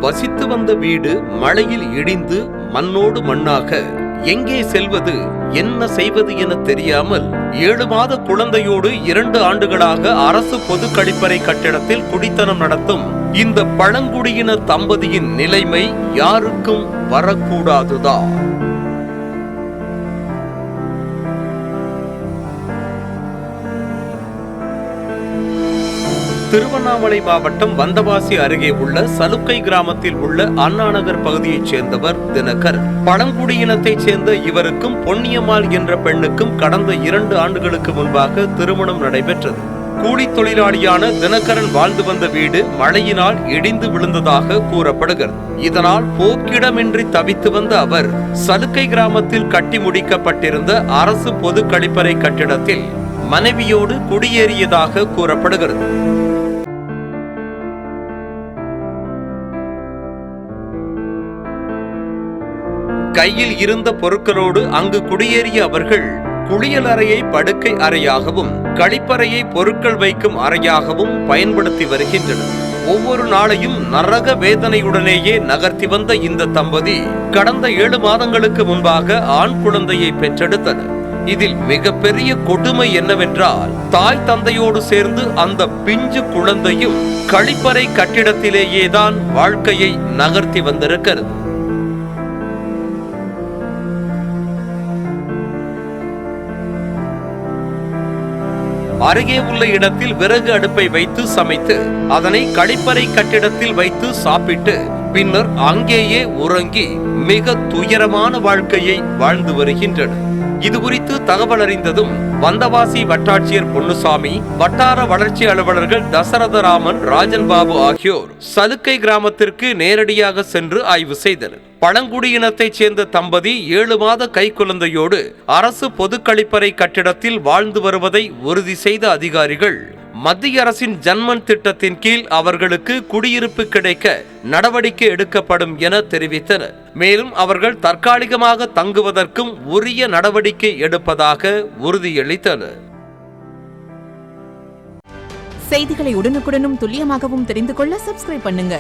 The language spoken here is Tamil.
வசித்து வந்த வீடு மழையில் இடிந்து மண்ணோடு மண்ணாக எங்கே செல்வது என்ன செய்வது என தெரியாமல் 7 மாத குழந்தையோடு 2 ஆண்டுகளாக அரசு பொது கழிப்பறை கட்டிடத்தில் குடித்தனம் நடத்தும் இந்த பழங்குடியின தம்பதியின் நிலைமை யாருக்கும் வரக்கூடாதுதான். திருவண்ணாமலை மாவட்டம் வந்தவாசி அருகே உள்ள சலுக்கை கிராமத்தில் உள்ள அண்ணாநகர் பகுதியைச் சேர்ந்தவர் தினகர். பழங்குடியினத்தைச் சேர்ந்த இவருக்கும் பொன்னியம்மாள் என்ற பெண்ணுக்கும் கடந்த 2 ஆண்டுகளுக்கு முன்பாக திருமணம் நடைபெற்றது. கூலி தொழிலாளியான தினகரன் வாழ்ந்து வந்த வீடு மழையினால் இடிந்து விழுந்ததாக கூறப்படுகிறது. இதனால் போக்கிடமின்றி தவித்து வந்த அவர் சலுக்கை கிராமத்தில் கட்டி முடிக்கப்பட்டிருந்த அரசு பொது கழிப்பறை கட்டிடத்தில் மனைவியோடு குடியேறியதாக கூறப்படுகிறது. கையில் இருந்த பொருட்களோடு அங்கு குடியேறிய அவர்கள் குளியல் அறையை படுக்கை அறையாகவும் கழிப்பறையை பொருட்கள் வைக்கும் அறையாகவும் பயன்படுத்தி வருகின்றனர். ஒவ்வொரு நாளையும் நரக வேதனையுடனேயே நகர்த்தி வந்த இந்த தம்பதி கடந்த 7 மாதங்களுக்கு முன்பாக ஆண் குழந்தையை பெற்றெடுத்தனர். இதில் மிகப்பெரிய கொடுமை என்னவென்றால் தாய் தந்தையோடு சேர்ந்து அந்த பிஞ்சு குழந்தையும் கழிப்பறை கட்டிடத்திலேயேதான் வாழ்க்கையை நகர்த்தி வந்திருக்கிறது. அருகே உள்ள இடத்தில் விறகு அடுப்பை வைத்து சமைத்து அதனை கழிப்பறை கட்டிடத்தில் வைத்து சாப்பிட்டு பின்னர் அங்கேயே உறங்கி மிக துயரமான வாழ்க்கையை வாழ்ந்து வருகின்றனர். இது குறித்து தகவல் அறிந்ததும் வந்தவாசி வட்டாட்சியர் பொன்னுசாமி, வட்டார வளர்ச்சி அலுவலர்கள் தசரதராமன், ராஜன்பாபு ஆகியோர் சலுக்கை கிராமத்திற்கு நேரடியாக சென்று ஆய்வு செய்தனர். பழங்குடியினத்தைச் சேர்ந்த தம்பதி 7 மாத கைக்குழந்தையோடு அரசு பொது கழிப்பறை கட்டிடத்தில் வாழ்ந்து வருவதை உறுதி செய்த அதிகாரிகள் மத்திய அரசின் ஜன்மன் திட்டத்தின் கீழ் அவர்களுக்கு குடியிருப்பு கிடைக்க நடவடிக்கை எடுக்கப்படும் என தெரிவித்தனர். மேலும் அவர்கள் தற்காலிகமாக தங்குவதற்கும் உரிய நடவடிக்கை எடுப்பதாக உறுதியளித்தனர். செய்திகளை உடனுக்குடனும் துல்லியமாகவும் தெரிந்து கொள்ள சப்ஸ்கிரைப் பண்ணுங்க.